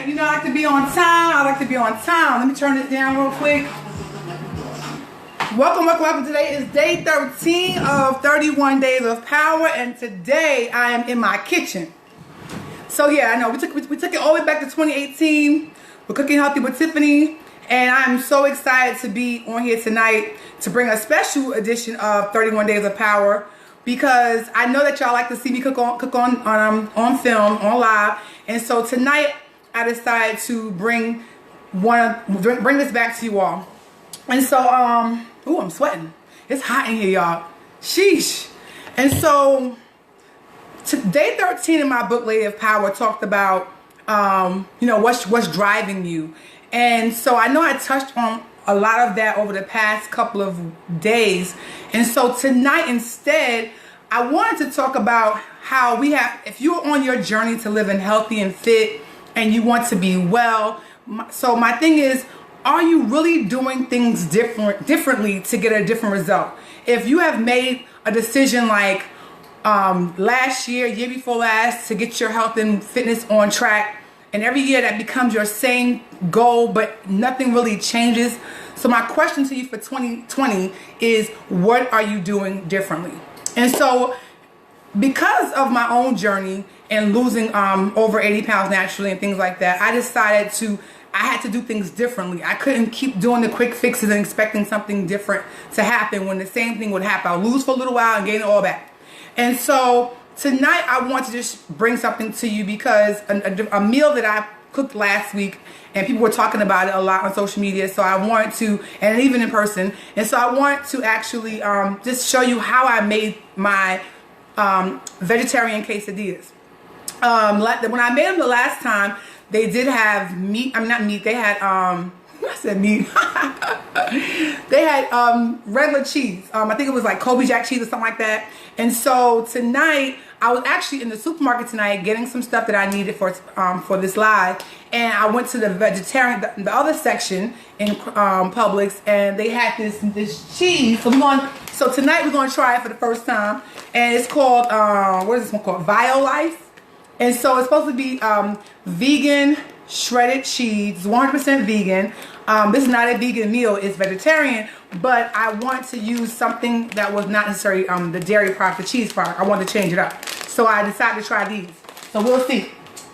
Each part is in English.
You know, I like to be on time. I like to be on time. Let me turn this down real quick. Welcome. Today is day 13 of 31 Days of Power, and today I am in my kitchen. So yeah, I know we took it all the way back to 2018. We're cooking healthy with Tiffany, and I'm so excited to be on here tonight to bring a special edition of 31 Days of Power, because I know that y'all like to see me cook on film, on live, and so tonight I decided to bring this back to you all. And so ooh, I'm sweating. It's hot in here, y'all. Sheesh. And so day 13 in my book, Lady of Power, talked about you know, what's driving you. And so I know I touched on a lot of that over the past couple of days. And so tonight instead, I wanted to talk about how if you're on your journey to living healthy and fit and you want to be well, so my thing is, are you really doing things differently to get a different result? If you have made a decision like last year before last, to get your health and fitness on track, and every year that becomes your same goal, but nothing really changes. So my question to you for 2020 is, what are you doing differently? And so because of my own journey and losing over 80 pounds naturally and things like that, I decided I had to do things differently. I couldn't keep doing the quick fixes and expecting something different to happen when the same thing would happen. I'll lose for a little while and gain it all back. And so tonight I want to just bring something to you, because a meal that I cooked last week, and people were talking about it a lot on social media, so I wanted to, and even in person, and so I want to actually just show you how I made my vegetarian quesadillas. When I made them the last time, they did have meat. I mean, not meat. They had I said meat. They had regular cheese. I think it was like Kobe Jack cheese or something like that. And so tonight, I was actually in the supermarket tonight getting some stuff that I needed for this live, and I went to the vegetarian, the other section in Publix, and they had this cheese. So tonight we're going to try it for the first time, and it's called what is this one called? Life. And so it's supposed to be vegan shredded cheese. It's 100% vegan. This is not a vegan meal, it's vegetarian, but I want to use something that was not necessarily the dairy product, the cheese product. I wanted to change it up. So I decided to try these. So we'll see.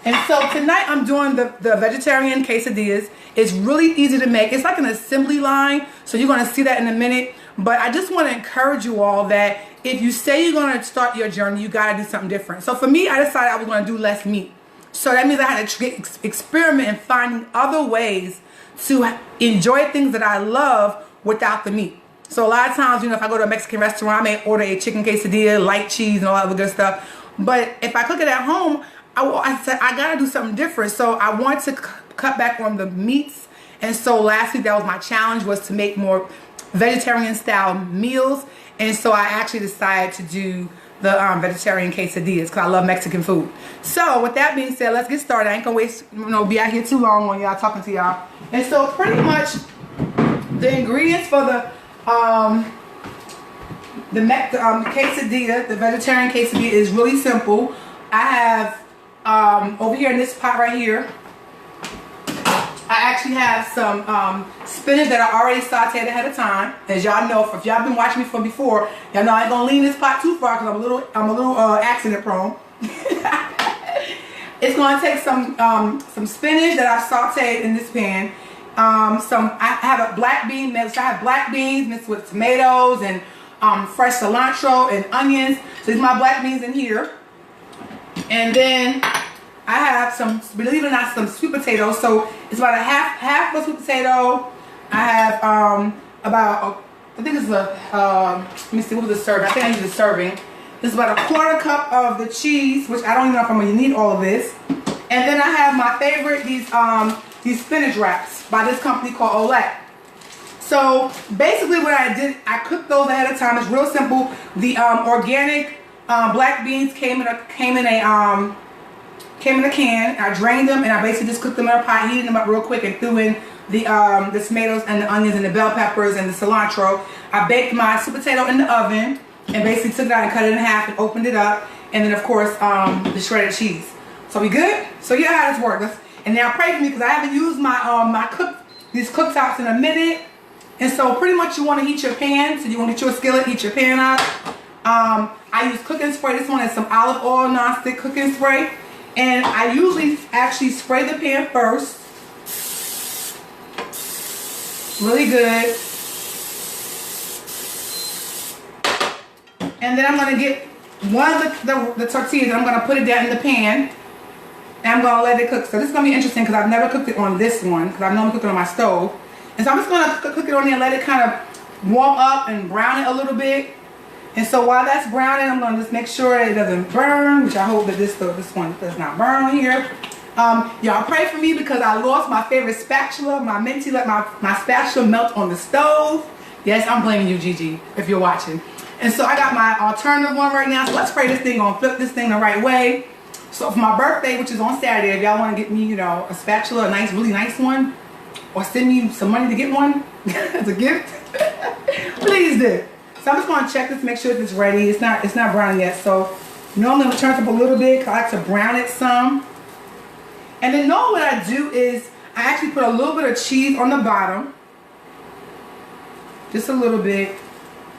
And so tonight I'm doing the vegetarian quesadillas. It's really easy to make. It's like an assembly line, so you're going to see that in a minute. But I just want to encourage you all that if you say you're going to start your journey, you got to do something different. So for me, I decided I was going to do less meat. So that means I had to experiment in finding other ways to enjoy things that I love without the meat. So a lot of times, you know, if I go to a Mexican restaurant, I may order a chicken quesadilla, light cheese, and all that other good stuff. But if I cook it at home, I said I got to do something different. So I want to cut back on the meats. And so last week, that was my challenge, was to make more vegetarian style meals. And so I actually decided to do the vegetarian quesadillas, because I love Mexican food. So with that being said, let's get started. I ain't gonna waste, be out here too long when y'all talking to y'all. And so pretty much the ingredients for the quesadilla, the vegetarian quesadilla, is really simple. I have over here in this pot right here, I actually have some spinach that I already sauteed ahead of time. As y'all know, if y'all been watching me from before, y'all know I ain't gonna lean this pot too far, because I'm a little accident prone. It's gonna take some spinach that I've sauteed in this pan. I have a black bean mix. I have black beans mixed with tomatoes and fresh cilantro and onions. So these are my black beans in here. And then I have some, believe it or not, some sweet potatoes. So it's about a half of a sweet potato. I have about, I think it's let me see, what was the serving? I think I used a serving. This is about a 1/4 cup of the cheese, which I don't even know if I'm gonna need all of this. And then I have my favorite, these spinach wraps by this company called Olette. So basically what I did, I cooked those ahead of time. It's real simple. The organic black beans came in a can. I drained them, and I basically just cooked them in a pot, heated them up real quick, and threw in the tomatoes and the onions and the bell peppers and the cilantro. I baked my sweet potato in the oven and basically took it out and cut it in half and opened it up. And then of course the shredded cheese. So we good? So yeah, how this works. And now pray for me because I haven't used my these cooktops in a minute. And so pretty much you want to heat your pan. So you want to get your skillet, heat your pan up. I use cooking spray. This one is some olive oil non-stick cooking spray. And I usually actually spray the pan first. Really good. And then I'm going to get one of the tortillas and I'm going to put it down in the pan. And I'm going to let it cook. So this is going to be interesting because I've never cooked it on this one. Because I've normally cooked it on my stove. And so I'm just going to cook it on there and let it kind of warm up and brown it a little bit. And so while that's browning, I'm going to just make sure it doesn't burn. Which I hope that this one does not burn on here. Y'all pray for me because I lost my favorite spatula. My mentee let my spatula melt on the stove. Yes, I'm blaming you, Gigi, if you're watching. And so I got my alternative one right now. So let's pray this thing gonna flip this thing the right way. So for my birthday, which is on Saturday, if y'all want to get me, you know, a spatula, a nice, really nice one, or send me some money to get one as a gift, please do. So I'm just gonna check this, make sure it's ready. It's not brown yet. So normally I'm gonna turn it up a little bit because I like to brown it some. And then what I do is I actually put a little bit of cheese on the bottom, just a little bit,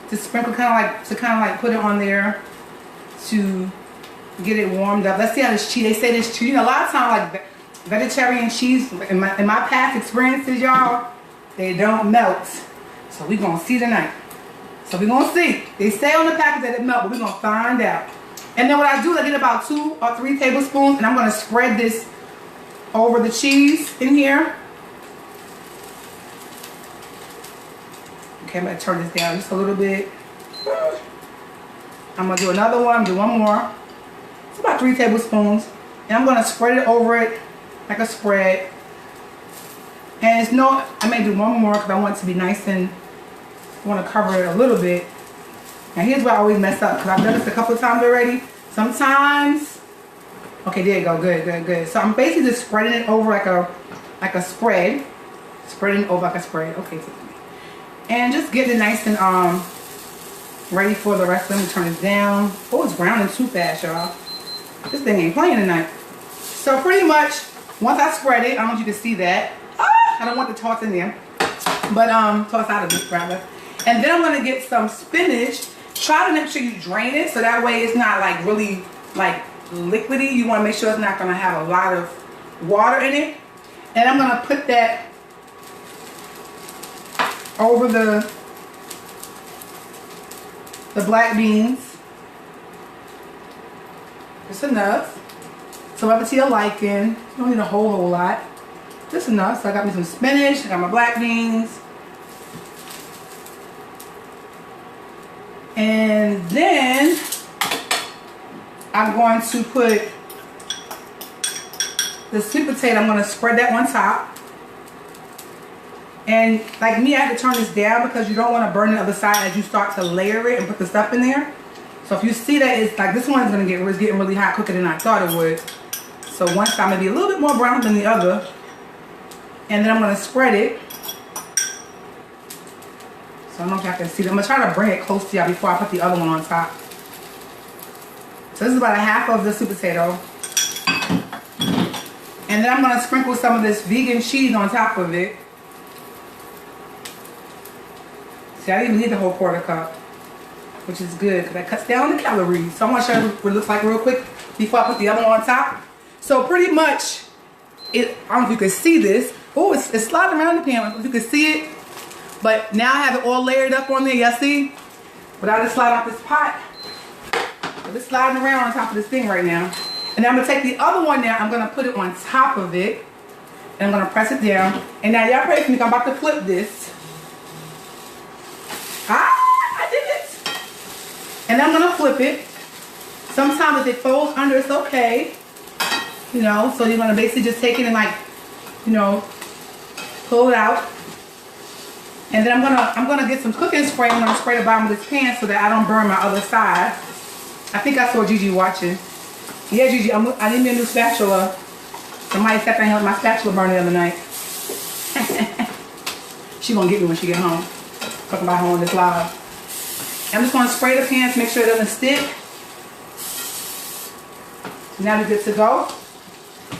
to sprinkle, kind of like put it on there to get it warmed up. Let's see how this cheese. They say this cheese. You know, a lot of times like vegetarian cheese in my past experiences, y'all, they don't melt. So we're gonna see tonight. So we're gonna see. They say on the package that it melt, but we're gonna find out. And then what I do is I get about 2 or 3 tablespoons, and I'm gonna spread this over the cheese in here. Okay, I'm gonna turn this down just a little bit. I'm gonna do another one, do one more. It's about 3 tablespoons. And I'm gonna spread it over it like a spread. And I may do one more because I want it to be nice and I want to cover it a little bit. Now here's where I always mess up because I've done this a couple of times already. Sometimes, okay, there you go, good. So I'm basically just spreading it over like a spread. Spreading it over like a spread. Okay, Tiffany. And just getting it nice and ready for the rest. Let me turn this down. Oh, it's browning too fast, y'all. This thing ain't playing tonight. So pretty much, once I spread it, I don't know if you can see that. I don't want the toss in there, but toss out of it rather. And then I'm gonna get some spinach. Try to make sure you drain it so that way it's not like really like liquidy. You want to make sure it's not gonna have a lot of water in it. And I'm gonna put that over the black beans. Just enough. So whatever to your liking. You don't need a whole lot. Just enough. So I got me some spinach, I got my black beans. And then I'm going to put the sweet potato. I'm going to spread that on top. And like me, I have to turn this down because you don't want to burn the other side as you start to layer it and put the stuff in there. So if you see that, it's like this one's going to get getting really hot cooking than I thought it would. So one side may be a little bit more brown than the other. And then I'm going to spread it. So I don't know if y'all can see that. I'm going to try to bring it close to y'all before I put the other one on top. So this is about a half of the sweet potato. And then I'm going to sprinkle some of this vegan cheese on top of it. See, I didn't even need the whole quarter cup, which is good because that cuts down the calories. So I'm going to show you what it looks like real quick before I put the other one on top. So pretty much, I don't know if you can see this. Oh, it's sliding around the pan. I don't know if you can see it. But now I have it all layered up on there. Y'all see? But I just slide off this pot. So it's sliding around on top of this thing right now. And then I'm going to take the other one now. I'm going to put it on top of it. And I'm going to press it down. And now y'all pray for me. I'm about to flip this. I did it. And I'm going to flip it. Sometimes if it folds under, it's okay. You know, so you're going to basically just take it and like, you know, pull it out. And then I'm gonna get some cooking spray. I'm gonna spray the bottom of this pan so that I don't burn my other side. I think I saw Gigi watching. Yeah, Gigi, I need me a new spatula. Somebody sat there and let my spatula burn the other night. She gonna get me when she get home. Talking about home this live. I'm just gonna spray the pan to make sure it doesn't stick. So now we're good to go.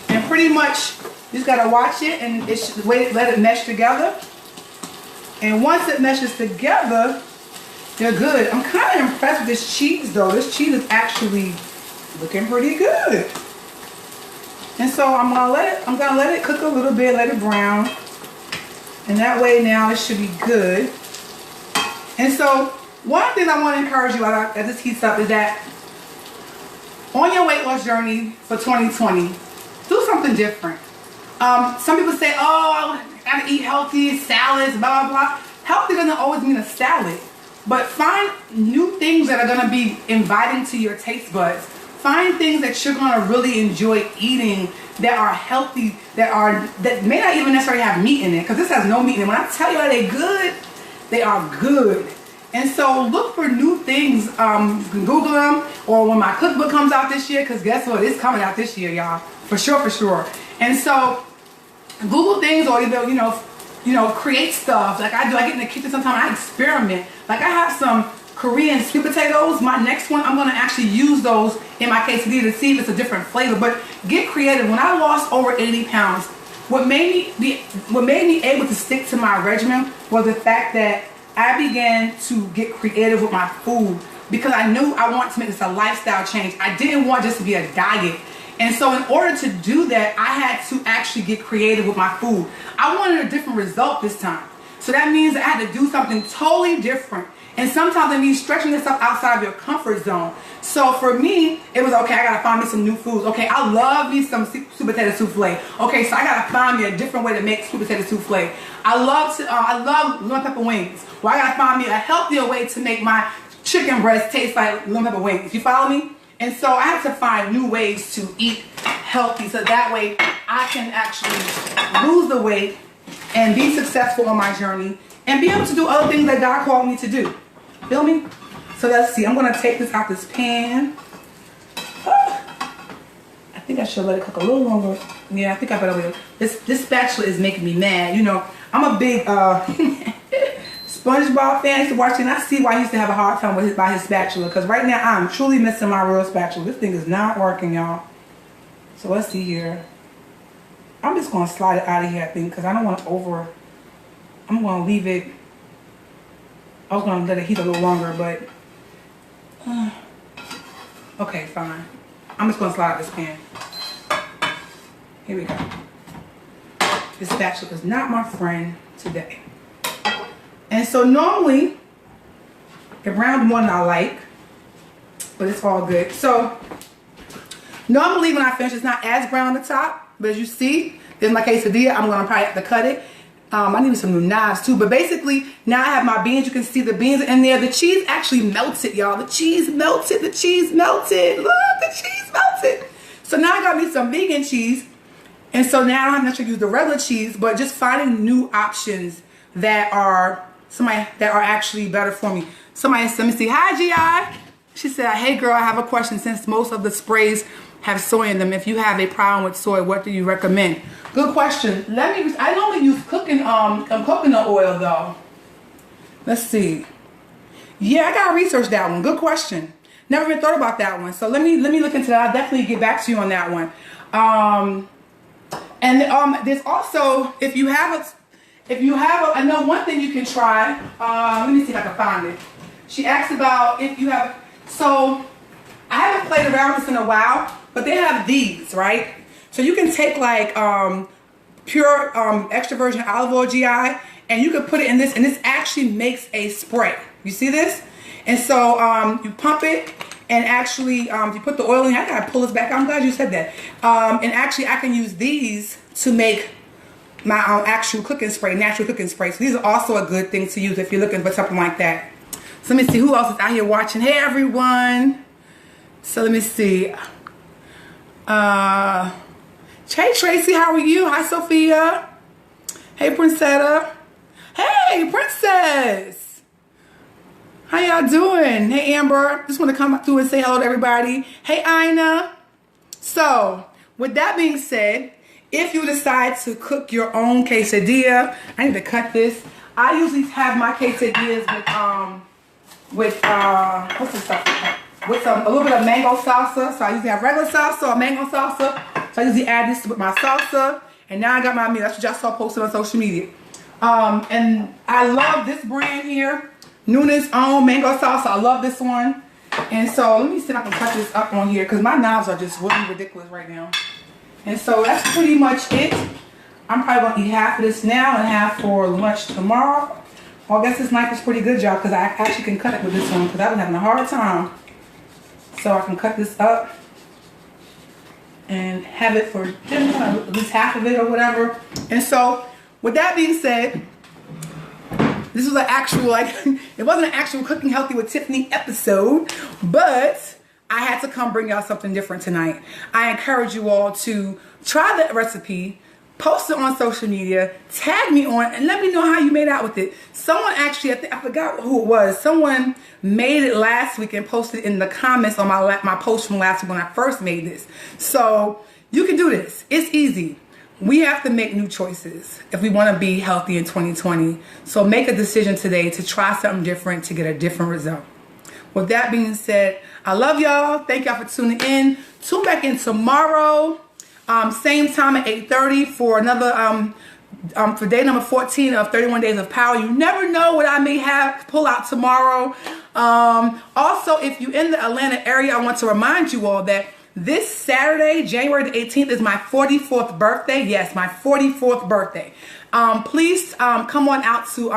And pretty much You just gotta watch it and it should let it mesh together. And once it meshes together, they're good. I'm kind of impressed with this cheese though. This cheese is actually looking pretty good. And so I'm gonna let it cook a little bit, let it brown. And that way now it should be good. And so one thing I want to encourage you as this heats up is that on your weight loss journey for 2020, do something different. Some people say, oh, I gotta eat healthy, salads, blah, blah, blah. Healthy doesn't always mean a salad. But find new things that are gonna be inviting to your taste buds. Find things that you're gonna really enjoy eating that are healthy, that may not even necessarily have meat in it, because this has no meat in it. When I tell you that they're good, they are good. And so look for new things. You can Google them, or when my cookbook comes out this year, because guess what? It's coming out this year, y'all. For sure, for sure. And so Google things, or either, you know, create stuff. Like I do, I get in the kitchen sometimes, I experiment. Like I have some Korean sweet potatoes. My next one, I'm gonna actually use those in my quesadilla to see if it's a different flavor. But get creative. When I lost over 80 pounds, what made me able to stick to my regimen was the fact that I began to get creative with my food, because I knew I wanted to make this a lifestyle change. I didn't want just to be a diet. And so in order to do that, I had to actually get creative with my food. I wanted a different result this time. So that means I had to do something totally different. And sometimes it means stretching yourself outside of your comfort zone. So for me, it was, okay, I gotta find me some new foods. Okay, I love me some sweet potato souffle. Okay, so I gotta find me a different way to make sweet potato souffle. I love lemon pepper wings. Well, I gotta find me a healthier way to make my chicken breast taste like lemon pepper wings. You follow me? And so I had to find new ways to eat healthy, so that way I can actually lose the weight and be successful on my journey and be able to do other things that God called me to do. Feel me? So let's see. I'm going to take this out this pan. I think I should let it cook a little longer. Yeah, I think I better wait. This spatula is making me mad. You know, I'm a big SpongeBob fan. I used to watch it, and I see why he used to have a hard time with his spatula. Because right now, I'm truly missing my real spatula. This thing is not working, y'all. So let's see here. I'm just going to slide it out of here, I think, because I don't want to I'm going to leave it. I was going to let it heat a little longer, but okay, fine. I'm just going to slide out this pan. Here we go. This spatula is not my friend today. And so normally, it browned more than I like, but it's all good. So normally when I finish, it's not as brown on the top, but as you see, there's my quesadilla. I'm gonna probably have to cut it. I need some new knives too, but basically now I have my beans. You can see the beans in there. The cheese actually melted, y'all. The cheese melted, the cheese melted. Look, the cheese melted. So now I got me some vegan cheese. And so now I don't have to necessarily use the regular cheese, but just finding new options that are actually better for me. Somebody said, let me see, hi GI. She said, hey girl, I have a question. Since most of the sprays have soy in them, if you have a problem with soy, what do you recommend? Good question. I normally use coconut oil though. Let's see. Yeah, I gotta research that one. Good question. Never even thought about that one. So let me look into that. I'll definitely get back to you on that one. There's also, if you have I know one thing you can try. Let me see if I can find it. She asked about if you have, so I haven't played around with this in a while, but they have these, right? So you can take like pure extra virgin olive oil, GI, and you can put it in this, and this actually makes a spray. You see this? And so you pump it, and actually you put the oil in. I gotta pull this back. I'm glad you said that. And actually I can use these to make my actual cooking spray, natural cooking spray. So these are also a good thing to use if you're looking for something like that. So let me see who else is out here watching. Hey everyone. So let me see. Hey Tracy, how are you? Hi Sophia. Hey Princetta. Hey Princess. How y'all doing? Hey Amber. Just want to come through and say hello to everybody. Hey Ina. So with that being said, if you decide to cook your own quesadilla, I need to cut this. I usually have my quesadillas with what's this stuff? With a little bit of mango salsa. So I usually have regular salsa or mango salsa. So I usually add this with my salsa, And now I got my meal. That's what y'all saw posted on social media. And I love this brand here. Nuna's Own Mango Sauce. I love this one. And so let me see if I can cut this up on here because my knives are just really ridiculous right now. And so that's pretty much it. I'm probably going to eat half of this now and half for lunch tomorrow. Well, I guess this knife is pretty good, y'all, because I actually can cut it with this one because I've been having a hard time. So I can cut this up and have it for dinner, at least half of it or whatever. And so with that being said, this was an actual, like, it wasn't an actual Cooking Healthy with Tiffany episode, but I had to come bring y'all something different tonight. I encourage you all to try the recipe, post it on social media, tag me on, and let me know how you made out with it. Someone actually, I forgot who it was, someone made it last week and posted in the comments on my post from last week when I first made this. So you can do this. It's easy. We have to make new choices if we want to be healthy in 2020. So make a decision today to try something different to get a different result. With that being said, I love y'all. Thank y'all for tuning in. Tune back in tomorrow. Same time at 8:30 for another for day number 14 of 31 Days of Power. You never know what I may have pull out tomorrow. Also, if you're in the Atlanta area, I want to remind you all that this Saturday, January the 18th, is my 44th birthday. Yes, my 44th birthday. Please come on out to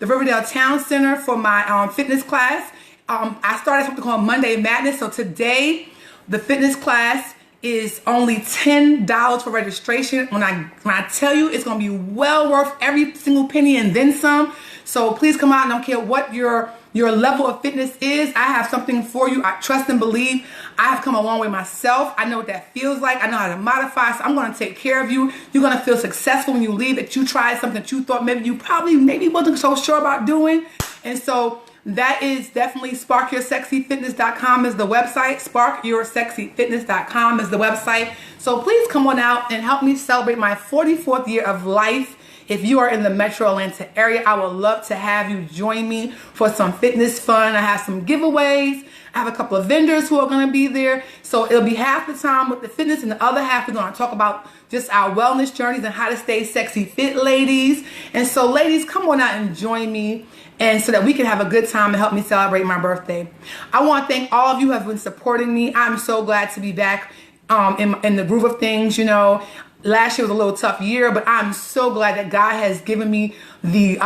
the Riverdale Town Center for my fitness class. I started something called Monday Madness. So today, the fitness class is only $10 for registration. When I tell you, it's going to be well worth every single penny and then some. So please come out. I don't care what your level of fitness is. I have something for you. I trust and believe. I have come a long way myself. I know what that feels like. I know how to modify. So I'm going to take care of you. You're going to feel successful when you leave, that you tried something that you thought maybe wasn't so sure about doing. And so that is definitely sparkyoursexyfitness.com is the website. Sparkyoursexyfitness.com is the website. So please come on out and help me celebrate my 44th year of life. If you are in the Metro Atlanta area, I would love to have you join me for some fitness fun. I have some giveaways. I have a couple of vendors who are going to be there. So it'll be half the time with the fitness and the other half we're going to talk about just our wellness journeys and how to stay sexy fit, ladies. And so ladies, come on out and join me, and so that we can have a good time and help me celebrate my birthday. I want to thank all of you who have been supporting me. I'm so glad to be back in the groove of things. You know, last year was a little tough year, but I'm so glad that God has given me the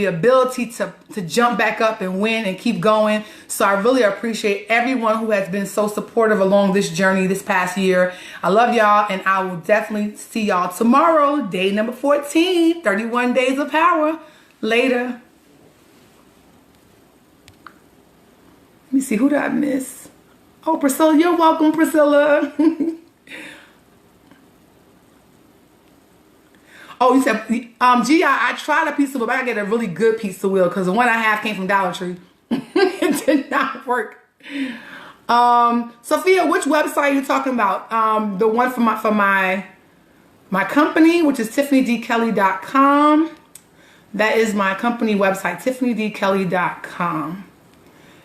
ability to jump back up and win and keep going. So I really appreciate everyone who has been so supportive along this journey this past year. I love y'all, and I will definitely see y'all tomorrow, day number 14, 31 Days of Power. Later. Let me see, who did I miss? Oh, Priscilla, you're welcome, Priscilla. Oh, you said, G, I tried a pizza wheel, but I got a really good pizza wheel because the one I have came from Dollar Tree. It did not work. Sophia, which website are you talking about? The one for my company, which is TiffanyDKelly.com. That is my company website, TiffanyDKelly.com.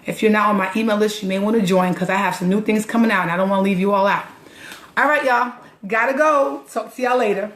If you're not on my email list, you may want to join because I have some new things coming out and I don't want to leave you all out. All right, y'all. Gotta go. Talk to y'all later.